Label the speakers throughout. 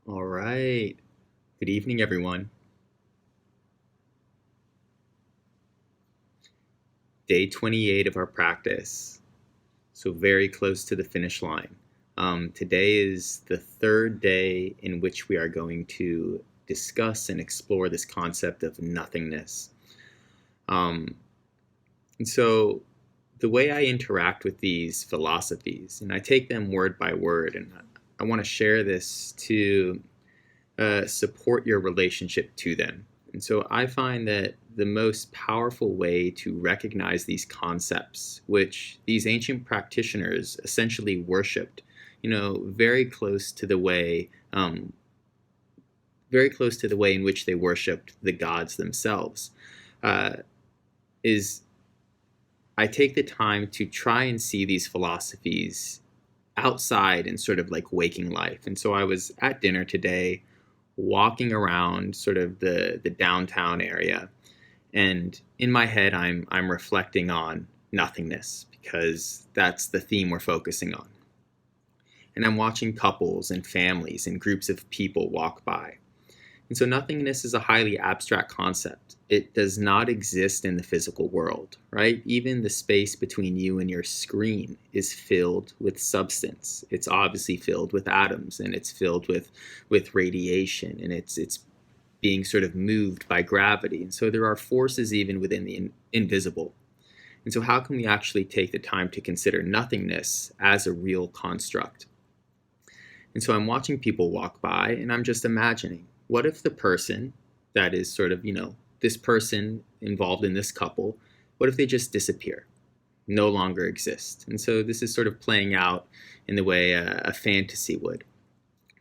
Speaker 1: All right. Good evening, everyone. Day 28 of our practice. So, very close to the finish line. Today is the third day in which we are going to discuss and explore this concept of nothingness. Um, and so, the way I interact with these philosophies, and I take them word by word, and I want to share this to support your relationship to them. And so I find that the most powerful way to recognize these concepts, which these ancient practitioners essentially worshipped, very close to the way, very close to the way in which they worshipped the gods themselves, uh, is I take the time to try and see these philosophies outside in sort of like waking life. And so I was at dinner today walking around sort of the downtown area, and in my head I'm reflecting on nothingness because that's the theme we're focusing on. And I'm watching couples and families and groups of people walk by. And so nothingness is a highly abstract concept. It does not exist in the physical world, right? Even the space between you and your screen is filled with substance. It's obviously filled with atoms, and it's filled with radiation, and it's being sort of moved by gravity. And so there are forces even within the invisible. And so how can we actually take the time to consider nothingness as a real construct? And so I'm watching people walk by, and I'm just imagining, what if the person that is sort of, this person involved in this couple, what if they just disappear, no longer exist? And so this is sort of playing out in the way a fantasy would.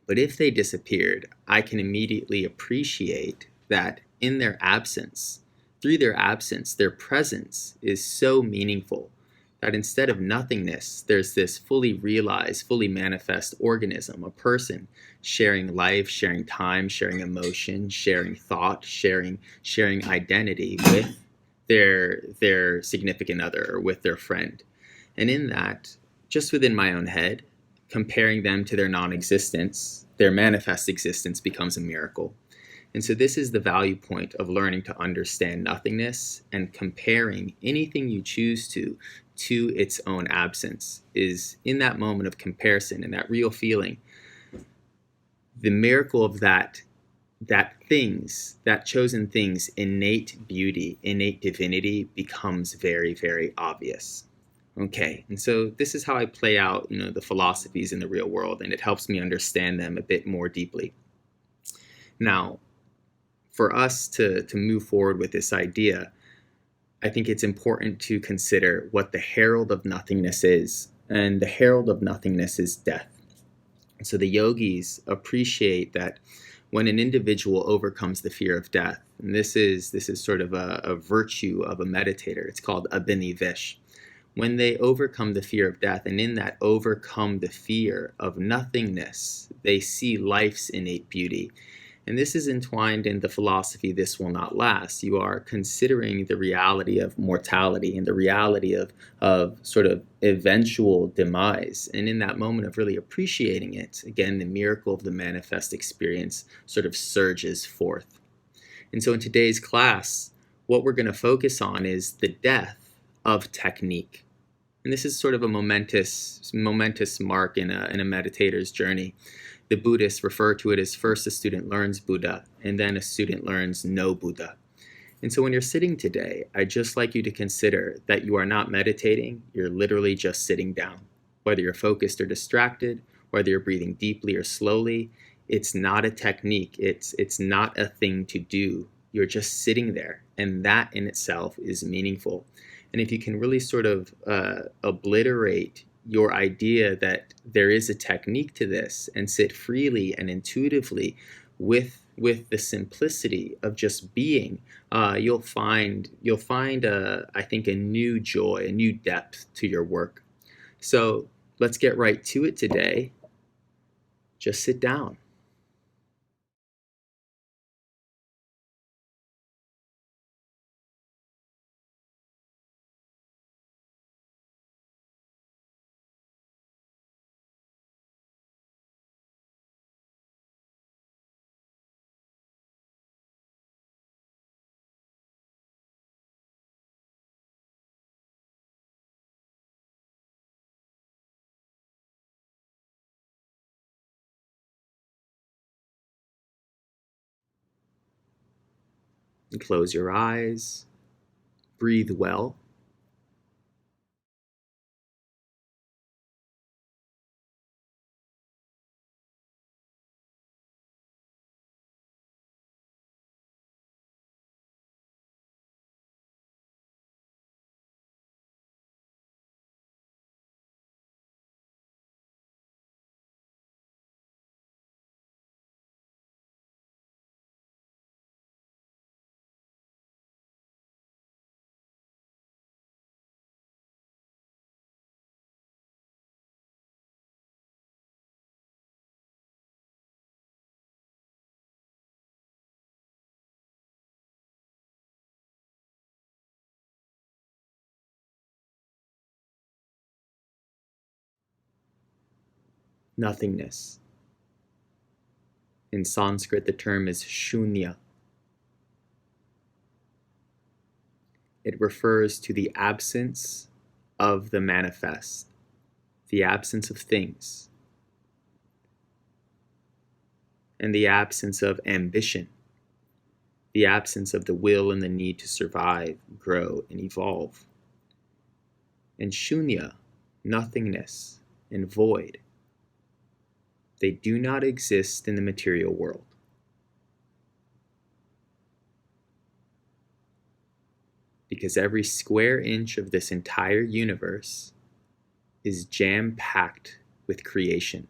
Speaker 1: But if they disappeared, I can immediately appreciate that in their absence, through their absence, their presence is so meaningful that instead of nothingness, there's this fully realized, fully manifest organism, a person sharing life, sharing time, sharing emotion, sharing thought, sharing identity with their significant other or with their friend. And in that, just within my own head, comparing them to their non-existence, their manifest existence becomes a miracle. And so this is the value point of learning to understand nothingness, and comparing anything you choose to its own absence is in that moment of comparison and that real feeling. The miracle of that chosen thing's innate beauty, innate divinity becomes very, very obvious. Okay, and so this is how I play out, the philosophies in the real world, and it helps me understand them a bit more deeply. Now, for us to move forward with this idea, I think it's important to consider what the herald of nothingness is. And the herald of nothingness is death. So the yogis appreciate that when an individual overcomes the fear of death, and this is sort of a virtue of a meditator, it's called abhinivesh. When they overcome the fear of death, and in that overcome the fear of nothingness, they see life's innate beauty. And this is entwined in the philosophy, this will not last. You are considering the reality of mortality and the reality of sort of eventual demise. And in that moment of really appreciating it, again, the miracle of the manifest experience sort of surges forth. And so in today's class, what we're going to focus on is the death of technique. And this is sort of a momentous mark in a meditator's journey. The Buddhists refer to it as first a student learns Buddha, and then a student learns no Buddha. And so when you're sitting today, I'd just like you to consider that you are not meditating, you're literally just sitting down. Whether you're focused or distracted, whether you're breathing deeply or slowly, it's not a technique, it's not a thing to do. You're just sitting there, and that in itself is meaningful. And if you can really sort of obliterate your idea that there is a technique to this and sit freely and intuitively with the simplicity of just being, you'll find I think a new joy, a new depth to your work. So let's get right to it today. Just sit down. And close your eyes. Breathe well. Nothingness. In Sanskrit, the term is Shoonya. It refers to the absence of the manifest, the absence of things, and the absence of ambition, the absence of the will and the need to survive, grow, and evolve. And Shoonya, nothingness, and void, they do not exist in the material world. Because every square inch of this entire universe is jam-packed with creation.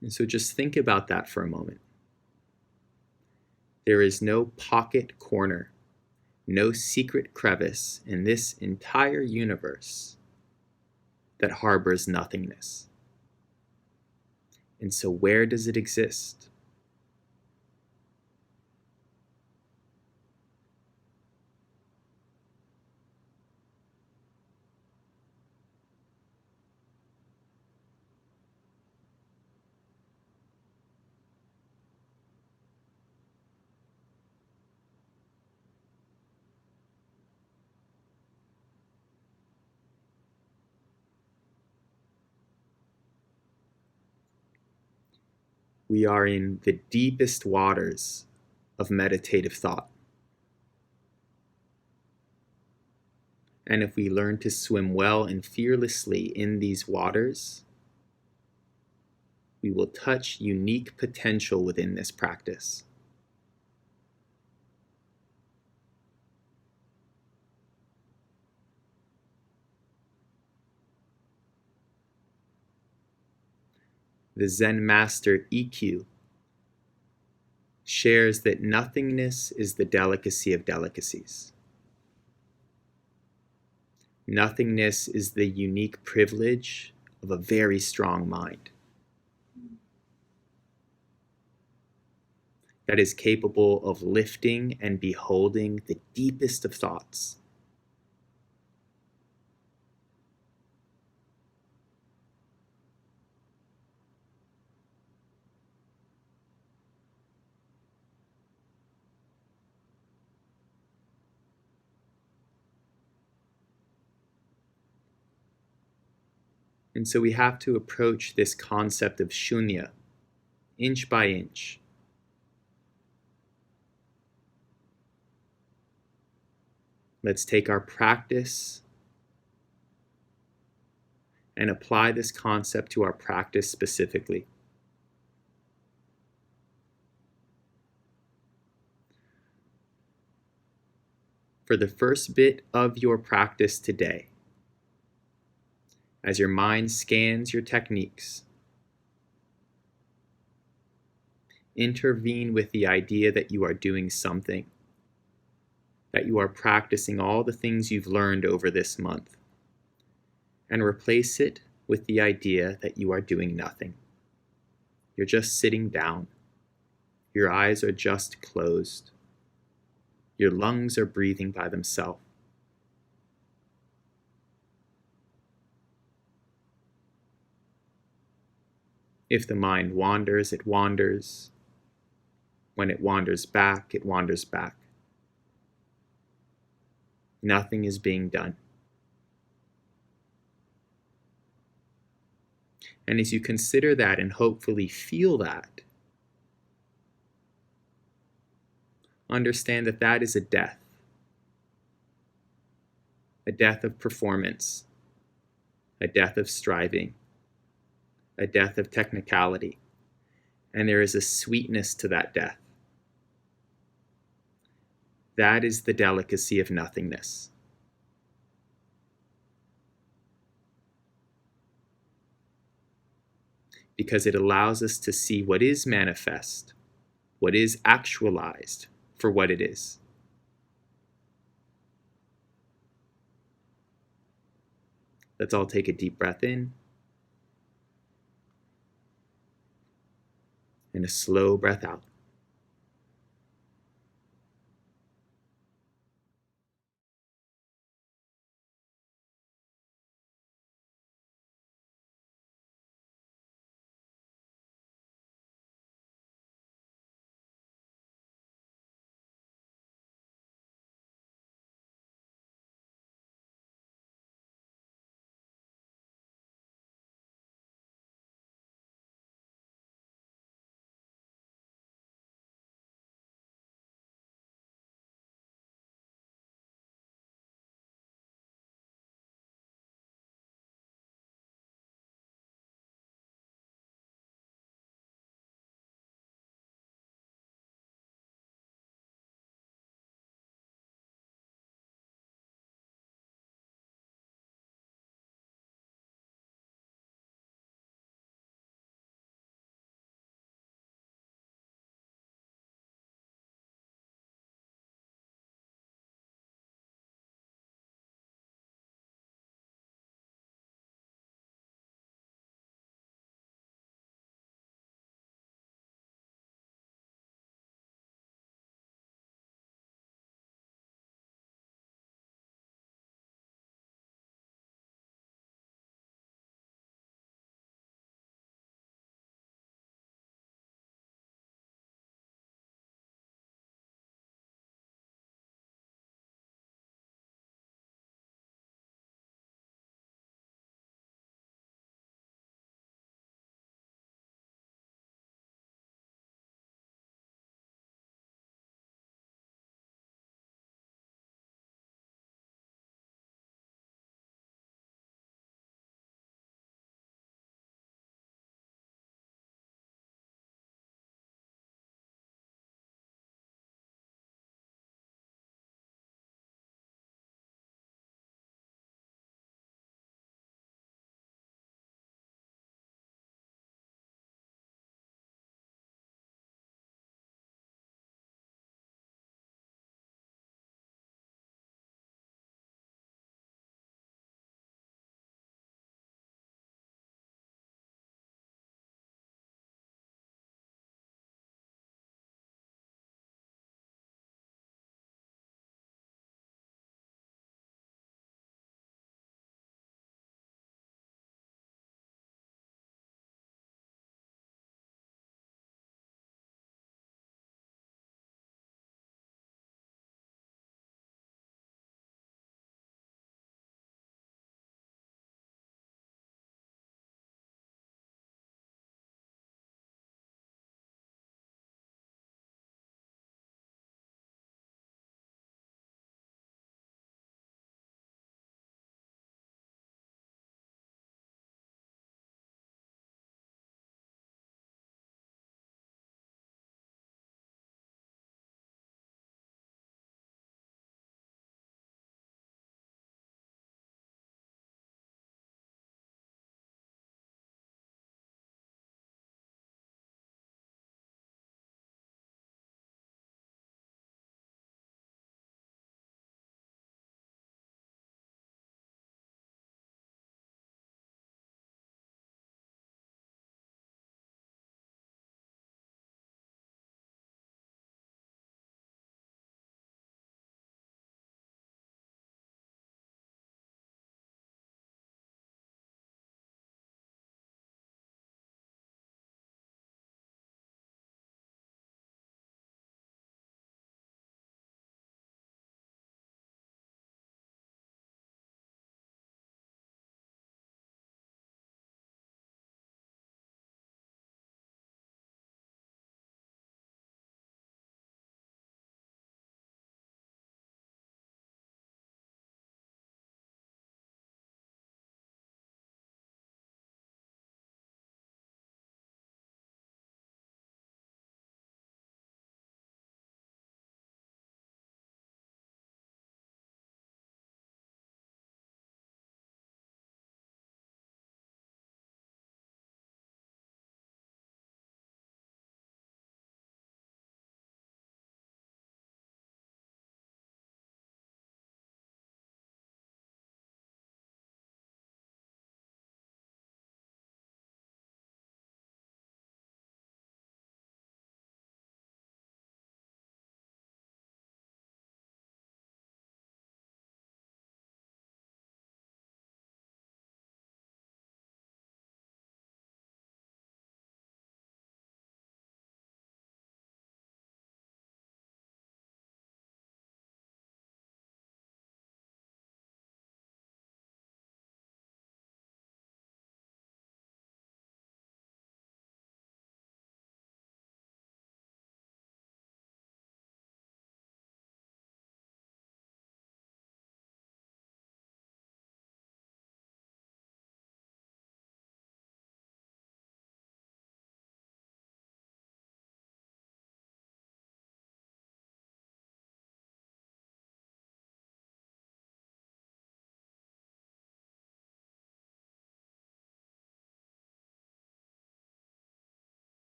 Speaker 1: And so just think about that for a moment. There is no pocket corner, no secret crevice in this entire universe that harbors nothingness. And so where does it exist? We are in the deepest waters of meditative thought. And if we learn to swim well and fearlessly in these waters, we will touch unique potential within this practice. The Zen master EQ shares that nothingness is the delicacy of delicacies. Nothingness is the unique privilege of a very strong mind that is capable of lifting and beholding the deepest of thoughts. And so we have to approach this concept of shunya inch by inch. Let's take our practice and apply this concept to our practice specifically. For the first bit of your practice today, as your mind scans your techniques, intervene with the idea that you are doing something, that you are practicing all the things you've learned over this month, and replace it with the idea that you are doing nothing. You're just sitting down. Your eyes are just closed. Your lungs are breathing by themselves. If the mind wanders, it wanders. When it wanders back, it wanders back. Nothing is being done. And as you consider that and hopefully feel that, understand that that is a death of performance, a death of striving, a death of technicality. And there is a sweetness to that death. That is the delicacy of nothingness. Because it allows us to see what is manifest, what is actualized for what it is. Let's all take a deep breath in and a slow breath out.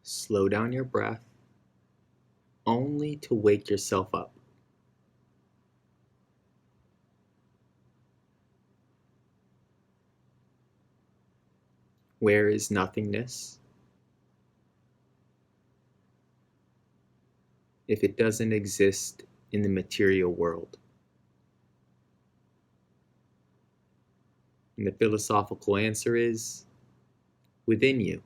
Speaker 1: Slow down your breath only to wake yourself up. Where is nothingness? If it doesn't exist in the material world? And the philosophical answer is within you.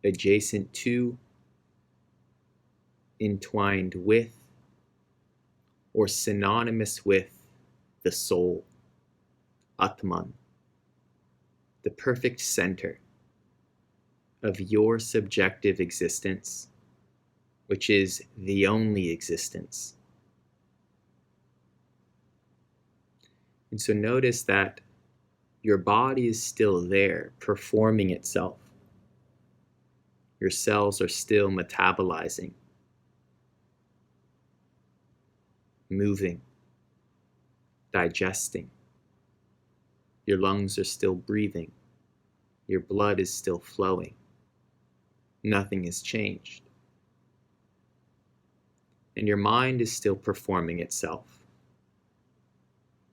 Speaker 1: Adjacent to, entwined with, or synonymous with the soul, Atman, the perfect center of your subjective existence, which is the only existence. And so notice that your body is still there, performing itself. Your cells are still metabolizing, moving, digesting. Your lungs are still breathing. Your blood is still flowing. Nothing has changed. And your mind is still performing itself,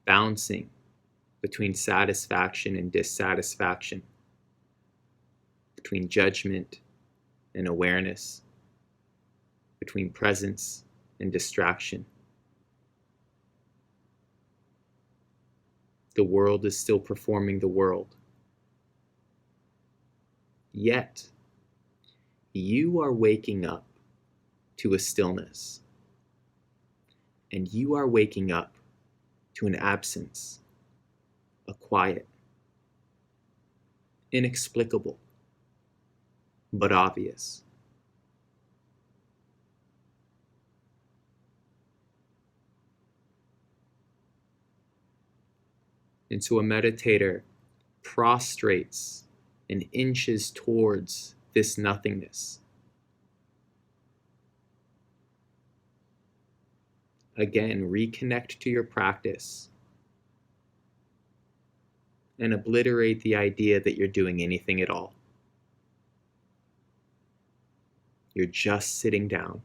Speaker 1: bouncing between satisfaction and dissatisfaction, between judgment and awareness, between presence and distraction. The world is still performing the world. Yet, you are waking up to a stillness, and you are waking up to an absence, a quiet, inexplicable, but obvious. And so a meditator prostrates and inches towards this nothingness. Again, reconnect to your practice and obliterate the idea that you're doing anything at all. You're just sitting down.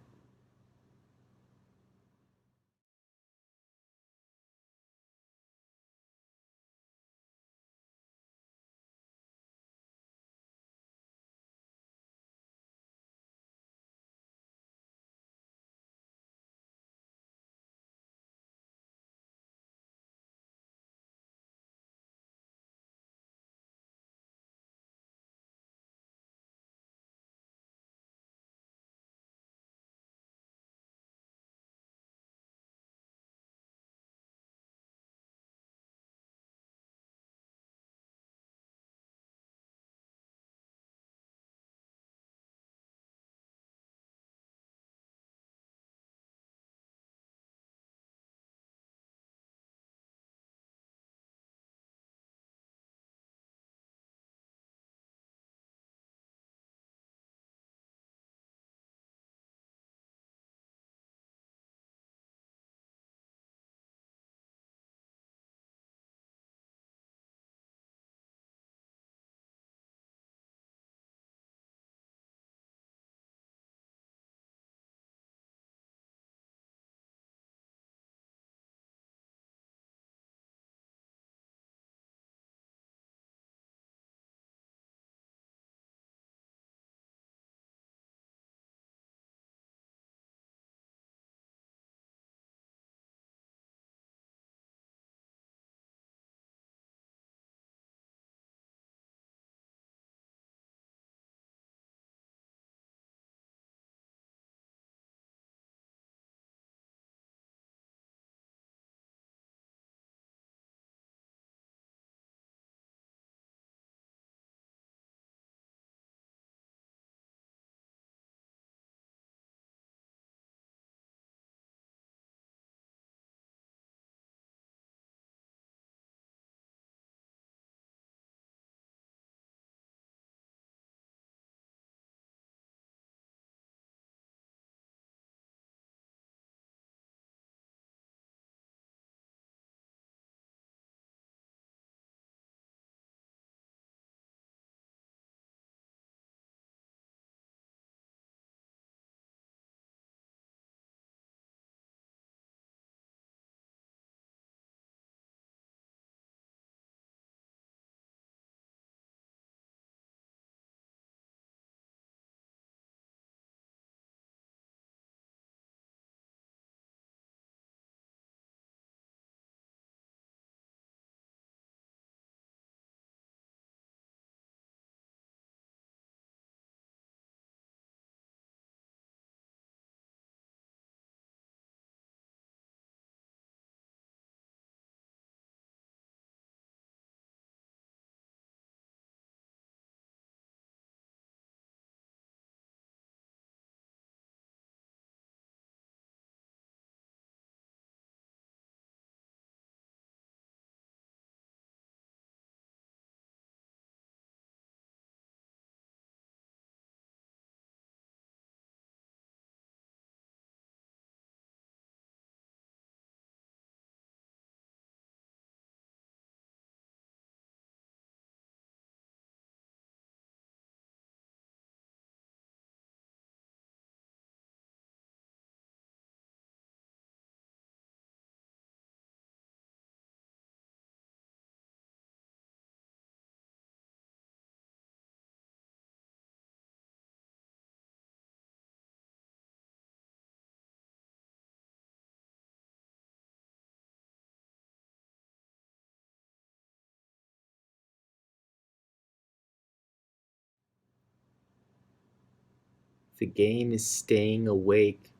Speaker 1: The game is staying awake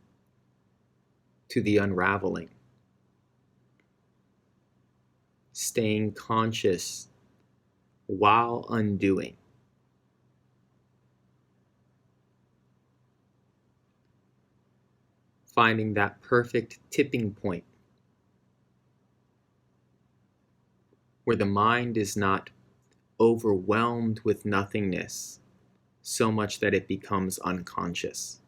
Speaker 1: to the unraveling, staying conscious while undoing. Finding that perfect tipping point where the mind is not overwhelmed with nothingness so much that it becomes unconscious.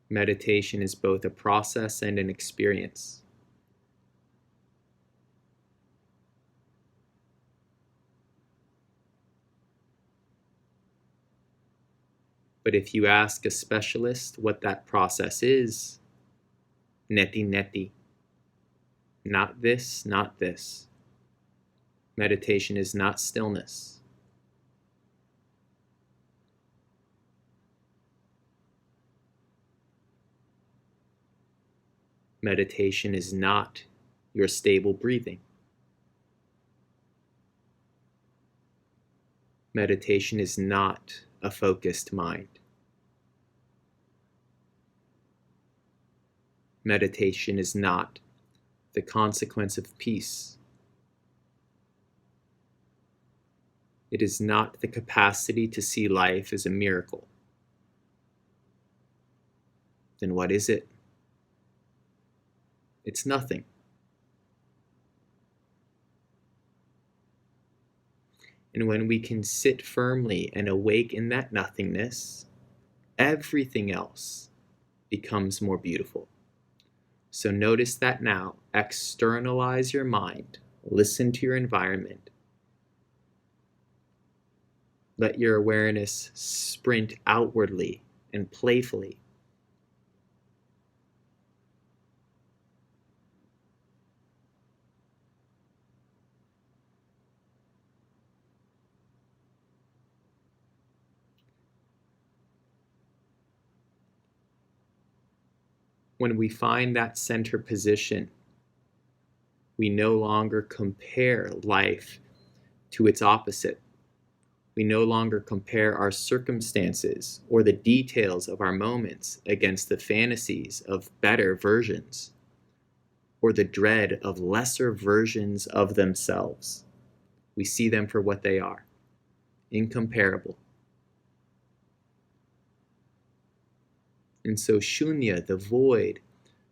Speaker 1: Meditation is both a process and an experience. But if you ask a specialist what that process is, Neti Neti, not this, not this. Meditation is not stillness. Meditation is not your stable breathing. Meditation is not a focused mind. Meditation is not the consequence of peace. It is not the capacity to see life as a miracle. Then what is it? It's nothing. And when we can sit firmly and awake in that nothingness, everything else becomes more beautiful. So notice that now. Externalize your mind. Listen to your environment. Let your awareness sprint outwardly and playfully. When we find that center position, we no longer compare life to its opposite. We no longer compare our circumstances or the details of our moments against the fantasies of better versions or the dread of lesser versions of themselves. We see them for what they are, incomparable. And so Shoonya, the void,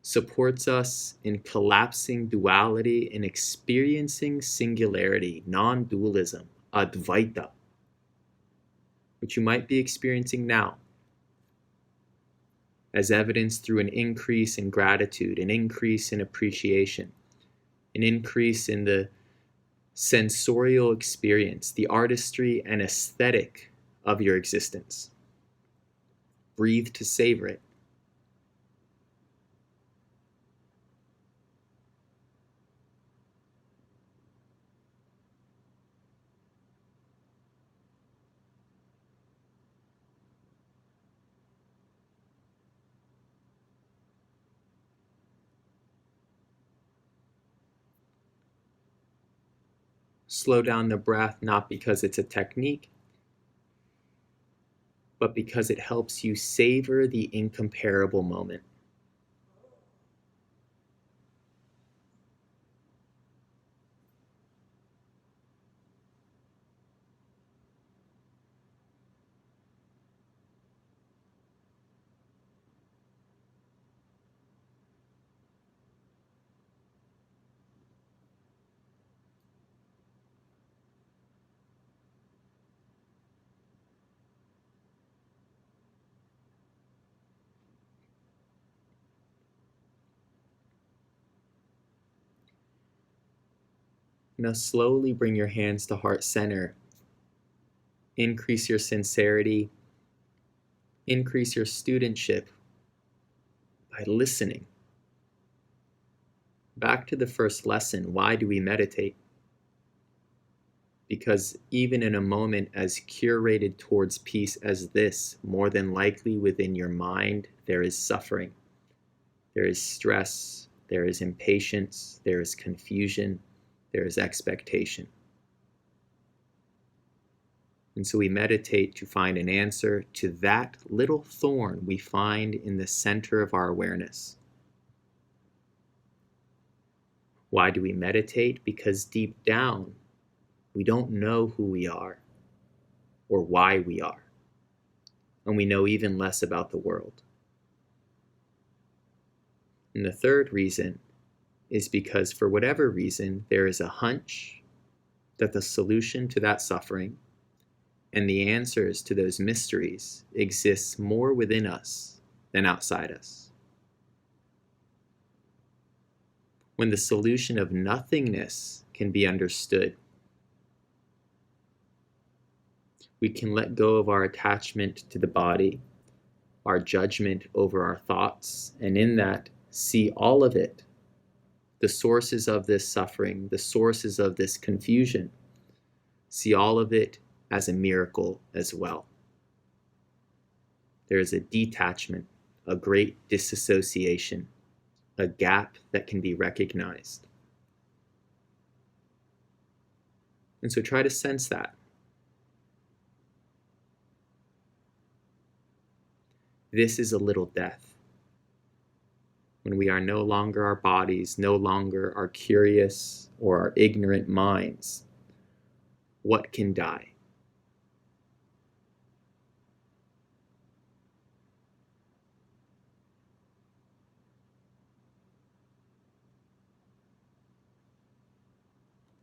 Speaker 1: supports us in collapsing duality and experiencing singularity, non-dualism, Advaita, which you might be experiencing now, as evidenced through an increase in gratitude, an increase in appreciation, an increase in the sensorial experience, the artistry and aesthetic of your existence. Breathe to savor it. Slow down the breath, not because it's a technique, but because it helps you savor the incomparable moment. Now slowly bring your hands to heart center. Increase your sincerity Increase your studentship by listening. Back to the first lesson, why do we meditate? Because even in a moment as curated towards peace as this, more than likely within your mind, there is suffering. There is stress, there is impatience, there is confusion, there is expectation. And so we meditate to find an answer to that little thorn we find in the center of our awareness. Why do we meditate? Because deep down, we don't know who we are or why we are, and we know even less about the world. And the third reason is because for whatever reason, there is a hunch that the solution to that suffering and the answers to those mysteries exists more within us than outside us. When the solution of nothingness can be understood, we can let go of our attachment to the body, our judgment over our thoughts, and in that, see all of it, the sources of this suffering, the sources of this confusion, see all of it as a miracle as well. There is a detachment, a great disassociation, a gap that can be recognized. And so try to sense that. This is a little death. When we are no longer our bodies, no longer our curious or our ignorant minds, what can die?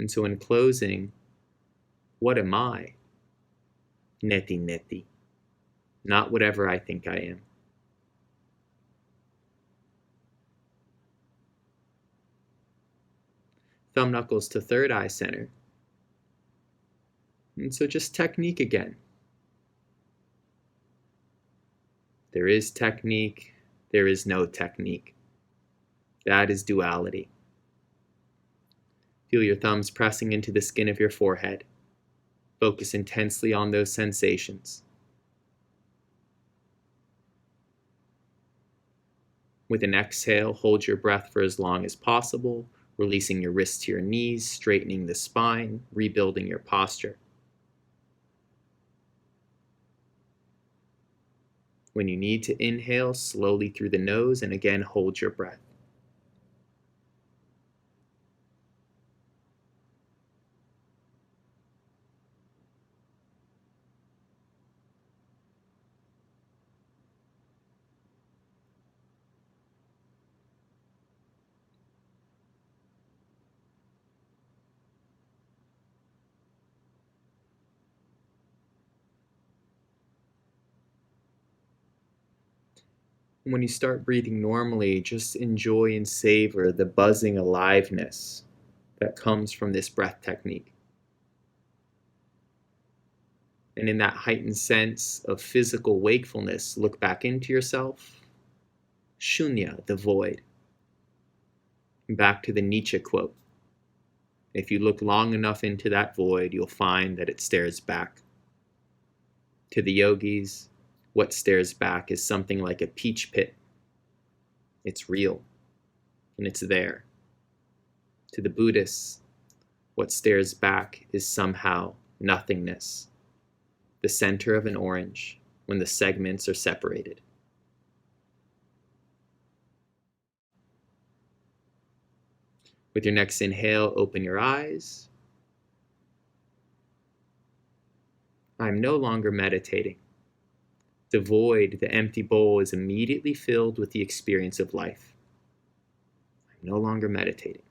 Speaker 1: And so in closing, what am I? Neti Neti. Not whatever I think I am. Thumb knuckles to third eye center. And so just technique again. There is technique, there is no technique. That is duality. Feel your thumbs pressing into the skin of your forehead. Focus intensely on those sensations. With an exhale, hold your breath for as long as possible, releasing your wrists to your knees, straightening the spine, rebuilding your posture. When you need to inhale, slowly through the nose, and again, hold your breath. When you start breathing normally, just enjoy and savor the buzzing aliveness that comes from this breath technique. And in that heightened sense of physical wakefulness, look back into yourself. Shoonya, the void. Back to the Nietzsche quote. If you look long enough into that void, you'll find that it stares back. To the yogis, what stares back is something like a peach pit. It's real, and it's there. To the Buddhists, what stares back is somehow nothingness, the center of an orange when the segments are separated. With your next inhale, open your eyes. I'm no longer meditating. The void, the empty bowl, is immediately filled with the experience of life. I'm no longer meditating.